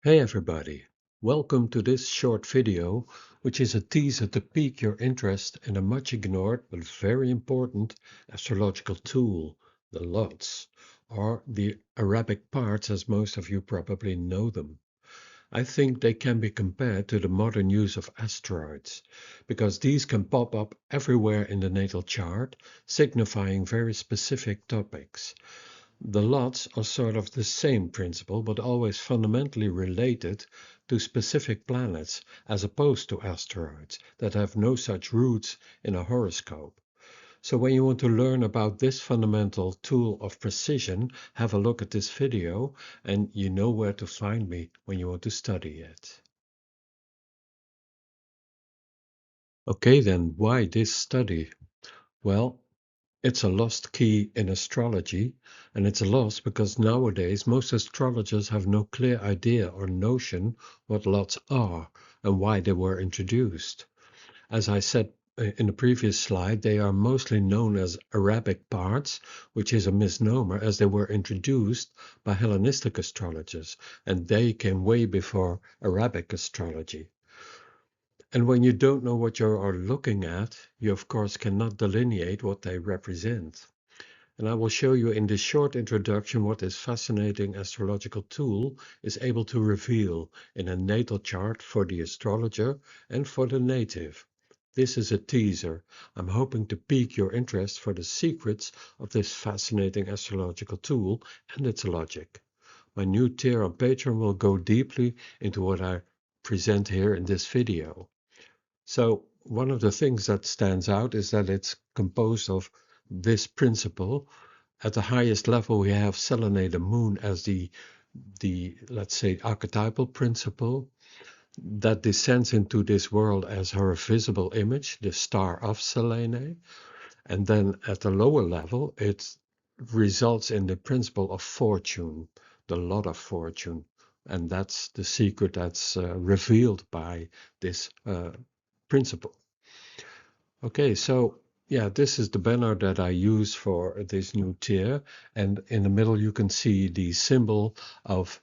Hey everybody, welcome to this short video, which is a teaser to pique your interest in a much ignored but very important astrological tool, the lots, or the Arabic parts as most of you probably know them. I think they can be compared to the modern use of asteroids, because these can pop up everywhere in the natal chart, signifying very specific topics. The lots are sort of the same principle, but always fundamentally related to specific planets, as opposed to asteroids that have no such roots in a horoscope. So when you want to learn about this fundamental tool of precision, have a look at this video and you know where to find me when you want to study it. Okay then, why this study? Well, it's a lost key in astrology, and it's a loss because nowadays most astrologers have no clear idea or notion what lots are and why they were introduced. As I said in the previous slide, they are mostly known as Arabic parts, which is a misnomer as they were introduced by Hellenistic astrologers, and they came way before Arabic astrology. And when you don't know what you are looking at, you of course cannot delineate what they represent. And I will show you in this short introduction what this fascinating astrological tool is able to reveal in a natal chart for the astrologer and for the native. This is a teaser. I'm hoping to pique your interest for the secrets of this fascinating astrological tool and its logic. My new tier on Patreon will go deeply into what I present here in this video. So one of the things that stands out is that it's composed of this principle. At the highest level, we have Selene, the moon, as the let's say archetypal principle that descends into this world as her visible image, the star of Selene. And then at the lower level, it results in the principle of fortune, the lot of fortune. And that's the secret that's revealed by this principle. Okay, so yeah, this is the banner that I use for this new tier, and in the middle you can see the symbol of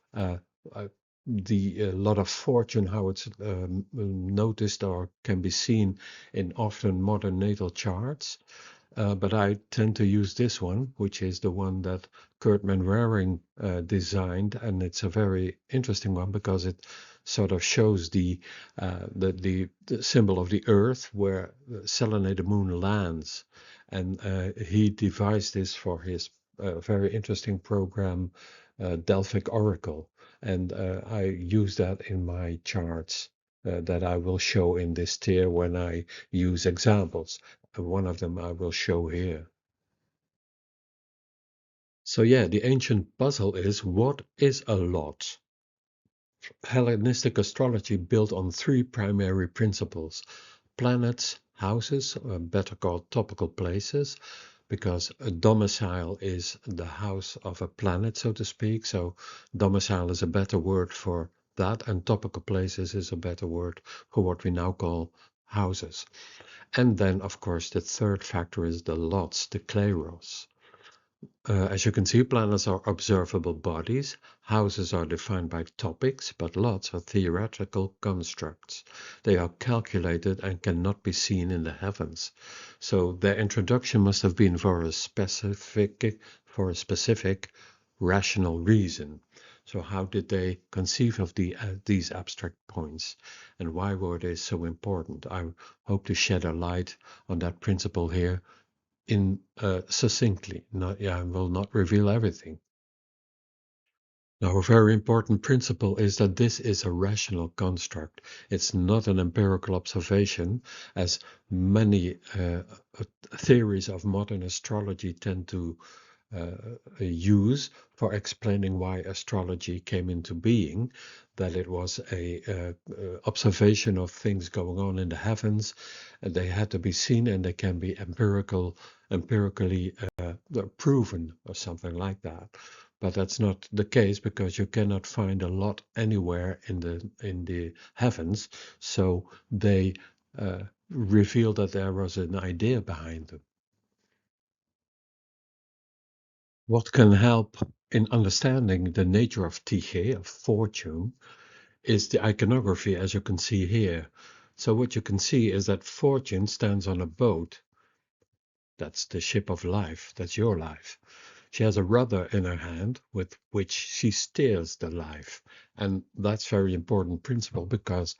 the lot of fortune, how it's noticed or can be seen in often modern natal charts. But I tend to use this one, which is the one that Kurt Manwaring designed, and it's a very interesting one because it sort of shows the symbol of the Earth where Selene, the moon, lands, and he devised this for his very interesting program, Delphic Oracle, and I use that in my charts. That I will show in this tier when I use examples. One of them I will show here. So yeah, the ancient puzzle is, what is a lot? Hellenistic astrology built on three primary principles: planets, houses, or better called topical places, because a domicile is the house of a planet, so to speak. So domicile is a better word for that, and topical places is a better word for what we now call houses. And then, of course, the third factor is the lots, the kleros. As you can see, planets are observable bodies, houses are defined by topics, but lots are theoretical constructs. They are calculated and cannot be seen in the heavens. So their introduction must have been for a specific rational reason. So how did they conceive of these abstract points, and why were they so important? I hope to shed a light on that principle here in succinctly. I will not reveal everything. Now, a very important principle is that this is a rational construct. It's not an empirical observation, as many theories of modern astrology tend to use for explaining why astrology came into being, that it was a observation of things going on in the heavens, and they had to be seen and they can be empirically proven or something like that. But that's not the case, because you cannot find a lot anywhere in the heavens, so they revealed that there was an idea behind them. What can help in understanding the nature of Tyche, of fortune, is the iconography, as you can see here. So what you can see is that Fortune stands on a boat. That's the ship of life. That's your life. She has a rudder in her hand with which she steers the life. And that's very important principle because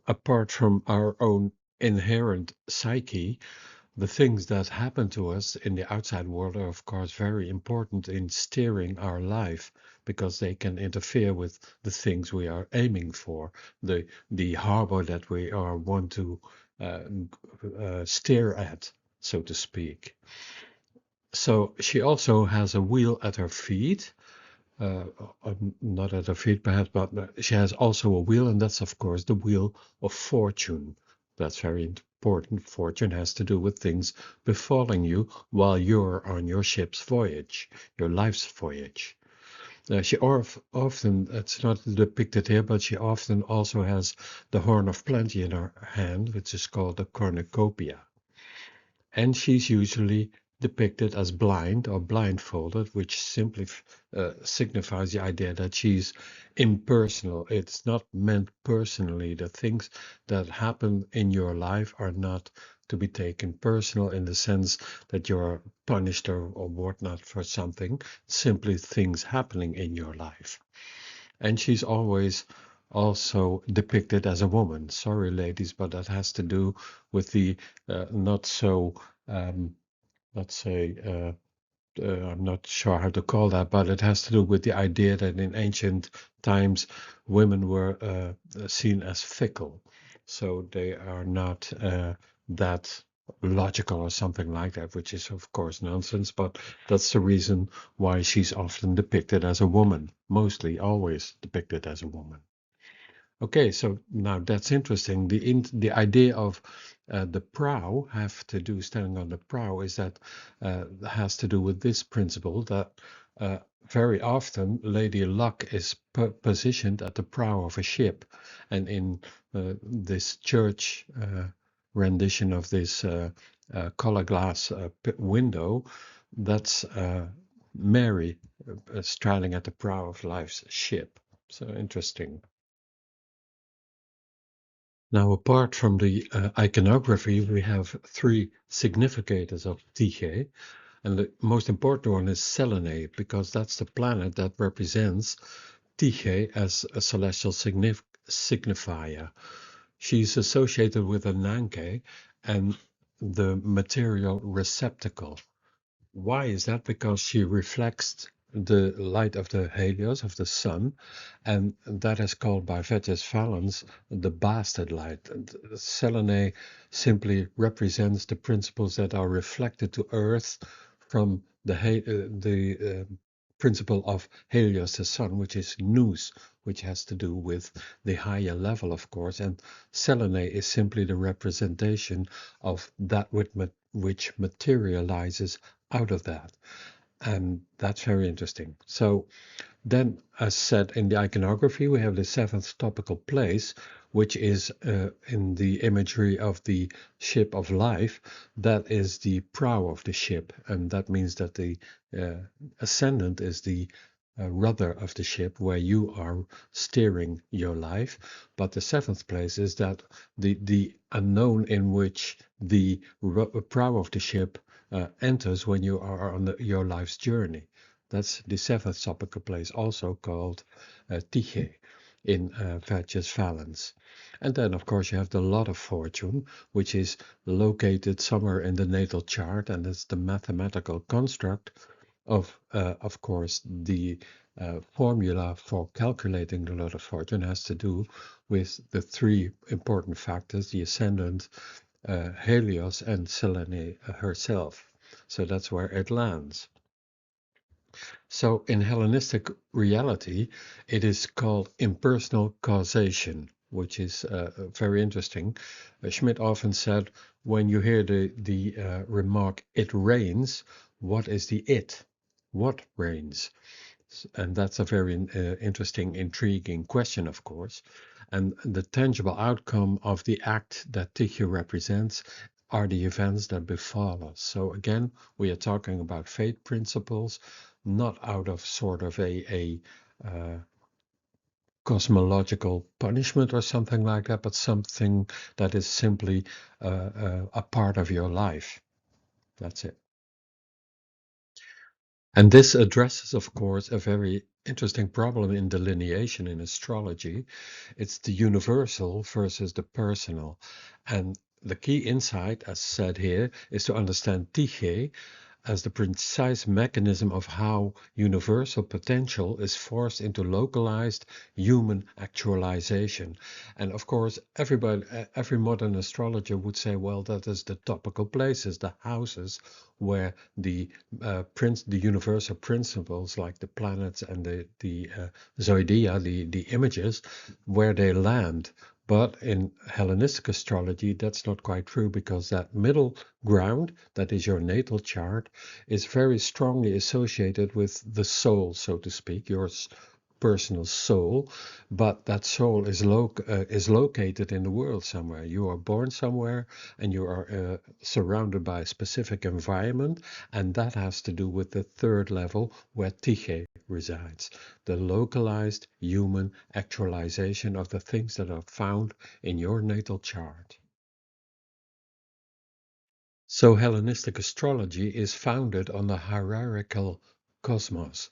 apart from our own inherent psyche, the things that happen to us in the outside world are, of course, very important in steering our life because they can interfere with the things we are aiming for, the harbor that we are want to steer at, so to speak. So she also has a wheel at her feet, uh, not at her feet perhaps, but she has also a wheel, and that's of course the wheel of fortune. That's very important. Fortune has to do with things befalling you while you're on your ship's voyage, your life's voyage. She often, it's not depicted here, but she often also has the horn of plenty in her hand, which is called the cornucopia. And she's usually depicted as blind or blindfolded, which simply signifies the idea that she's impersonal. It's not meant personally. The things that happen in your life are not to be taken personal in the sense that you're punished or whatnot for something, simply things happening in your life. And she's always also depicted as a woman. Sorry, ladies, but that has to do with the not so, let's say, I'm not sure how to call that, but it has to do with the idea that in ancient times women were seen as fickle. So they are not that logical or something like that, which is, of course, nonsense, but that's the reason why she's often depicted as a woman, mostly always depicted as a woman. Okay, so now that's interesting. The idea of the prow have to do standing on the prow is that has to do with this principle that very often Lady Luck is positioned at the prow of a ship, and in this church rendition of this color glass window, that's Mary straddling at the prow of life's ship. So interesting. Now, apart from the iconography, we have three significators of Tyche, and the most important one is Selene, because that's the planet that represents Tyche as a celestial signifier. She's associated with Ananke and the material receptacle. Why is that? Because she reflects the light of the Helios, of the sun, and that is called by Vetters Valens the bastard light. Selene simply represents the principles that are reflected to Earth from the principle of Helios, the sun, which is nous, which has to do with the higher level, of course, and Selene is simply the representation of that which materializes out of that. And that's very interesting. So then, as said in the iconography, we have the seventh topical place, which is in the imagery of the ship of life. That is the prow of the ship, and that means that the ascendant is the rudder of the ship where you are steering your life. But the seventh place is that the unknown in which the prow of the ship enters when you are on your life's journey. That's the seventh topical place, also called Tyche in Vetters Valens. And then, of course, you have the lot of fortune, which is located somewhere in the natal chart, and it's the mathematical construct of course, the formula for calculating the lot of fortune has to do with the three important factors: the ascendant, Helios, and Selene herself. So that's where it lands. So in Hellenistic reality, it is called impersonal causation, which is very interesting. Schmidt often said, when you hear the remark, it rains, what is the it? What rains? And that's a very interesting, intriguing question, of course. And the tangible outcome of the act that Tyche represents are the events that befall us. So again, we are talking about fate principles, not out of sort of a cosmological punishment or something like that, but something that is simply a part of your life. That's it. And this addresses, of course, a very interesting problem in delineation in astrology. It's the universal versus the personal. And the key insight, as said here, is to understand Tyche as the precise mechanism of how universal potential is forced into localized human actualization. And of course, every modern astrologer would say, well, that is the topical places, the houses where the universal principles like the planets and the zodiac, the images, where they land. But in Hellenistic astrology, that's not quite true, because that middle ground, that is your natal chart, is very strongly associated with the soul, so to speak, your personal soul. But that soul is located in the world somewhere. You are born somewhere, and you are surrounded by a specific environment, and that has to do with the third level where Tyche resides, the localized human actualization of the things that are found in your natal chart. So Hellenistic astrology is founded on the hierarchical cosmos.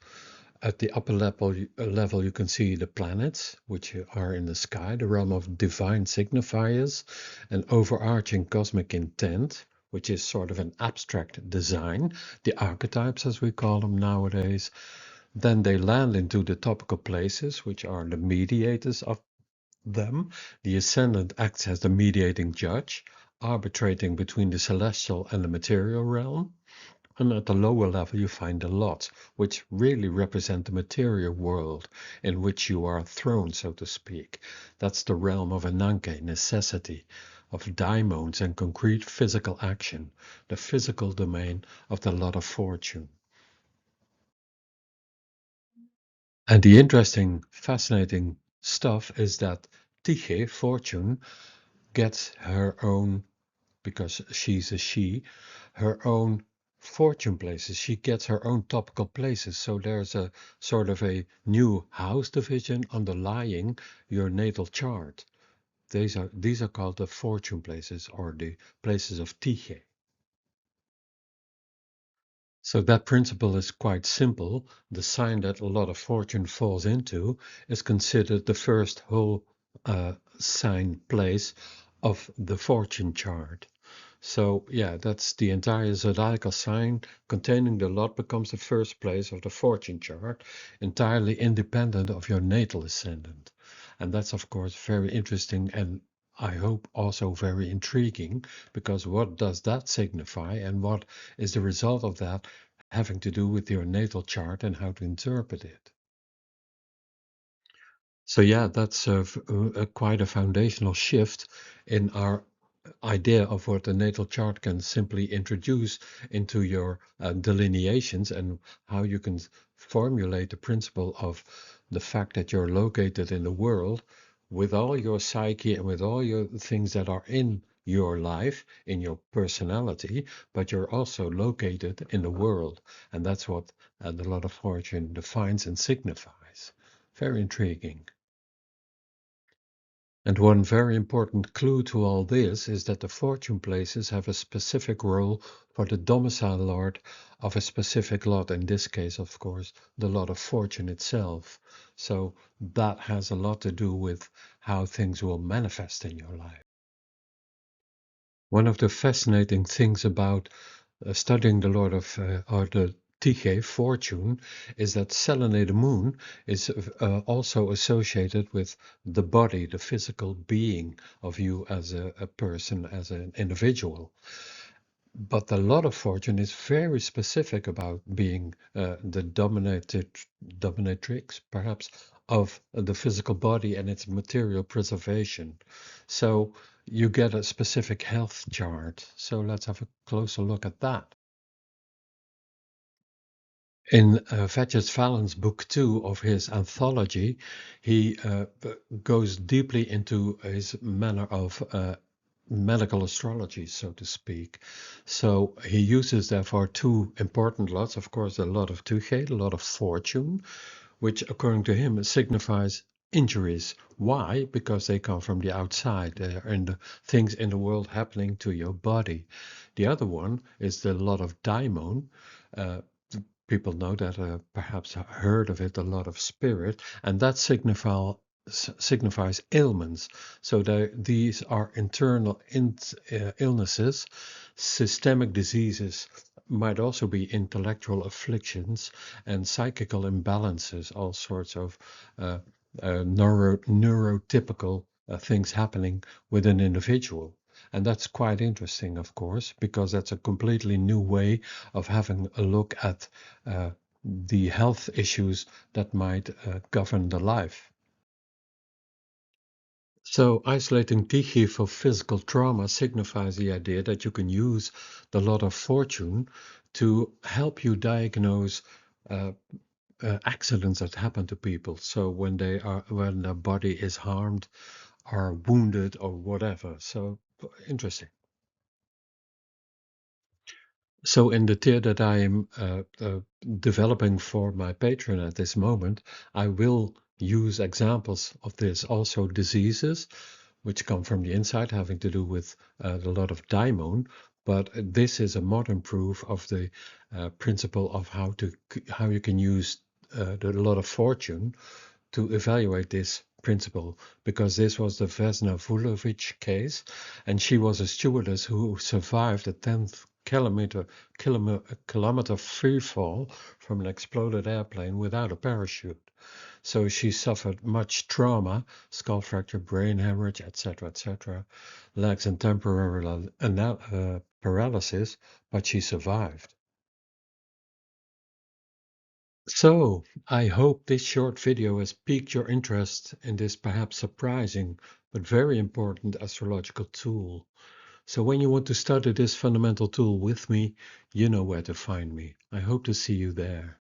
At the upper level, you can see the planets, which are in the sky, the realm of divine signifiers, an overarching cosmic intent, which is sort of an abstract design, the archetypes as we call them nowadays. Then they land into the topical places, which are the mediators of them. The ascendant acts as the mediating judge, arbitrating between the celestial and the material realm. And at the lower level, you find the lots, which really represent the material world in which you are thrown, so to speak. That's the realm of Ananke, necessity, of daimons and concrete physical action, the physical domain of the lot of fortune. And the interesting, fascinating stuff is that Tyche, fortune, gets her own, because she's a she, her own fortune places. She gets her own topical places. So there's a sort of a new house division underlying your natal chart. These are called the fortune places, or the places of Tyche. So that principle is quite simple. The sign that a lot of fortune falls into is considered the first whole sign place of the fortune chart. So yeah, that's the entire zodiacal sign containing the lot becomes the first place of the fortune chart, entirely independent of your natal ascendant. And that's of course very interesting, and I hope also very intriguing, because what does that signify, and what is the result of that having to do with your natal chart and how to interpret it? So yeah, that's quite a foundational shift in our idea of what the natal chart can simply introduce into your delineations, and how you can formulate the principle of the fact that you're located in the world with all your psyche and with all your things that are in your life, in your personality, but you're also located in the world. And that's what the lot of fortune defines and signifies. Very intriguing. And one very important clue to all this is that the fortune places have a specific role for the domicile lord of a specific lot, in this case, of course, the lot of fortune itself. So that has a lot to do with how things will manifest in your life. One of the fascinating things about studying the Lord of or the Tyche fortune is that Selene, the moon, is also associated with the body, the physical being of you as a person, as an individual. But the lot of fortune is very specific about being the dominatrix, perhaps, of the physical body and its material preservation. So you get a specific health chart. So let's have a closer look at that. In Vegis Fallon's book 2 of his anthology, he goes deeply into his manner of medical astrology, so to speak. So he uses therefore two important lots, of course, the lot of Tuche, the lot of fortune, which according to him signifies injuries. Why? Because they come from the outside and the things in the world happening to your body. The other one is the lot of daimon. Uh, People know that, perhaps heard of it, a lot of spirit, and that signifies ailments. So these are internal illnesses, systemic diseases, might also be intellectual afflictions and psychical imbalances, all sorts of uh, neurotypical things happening with an individual. And that's quite interesting, of course, because that's a completely new way of having a look at the health issues that might govern the life. So, isolating Tichy for physical trauma signifies the idea that you can use the lot of fortune to help you diagnose uh, accidents that happen to people. So when their body is harmed or wounded or whatever. So interesting. So in the tier that I am developing for my patron at this moment, I will use examples of this, also diseases which come from the inside, having to do with a lot of daimon. But this is a modern proof of the principle of how you can use the lot of fortune to evaluate this principle, because this was the Vesna Vulovic case, and she was a stewardess who survived a 10 kilometer free fall from an exploded airplane without a parachute. So she suffered much trauma, skull fracture, brain hemorrhage, etc., legs and temporary paralysis, but she survived. So, I hope this short video has piqued your interest in this perhaps surprising but very important astrological tool. So when you want to study this fundamental tool with me, you know where to find me. I hope to see you there.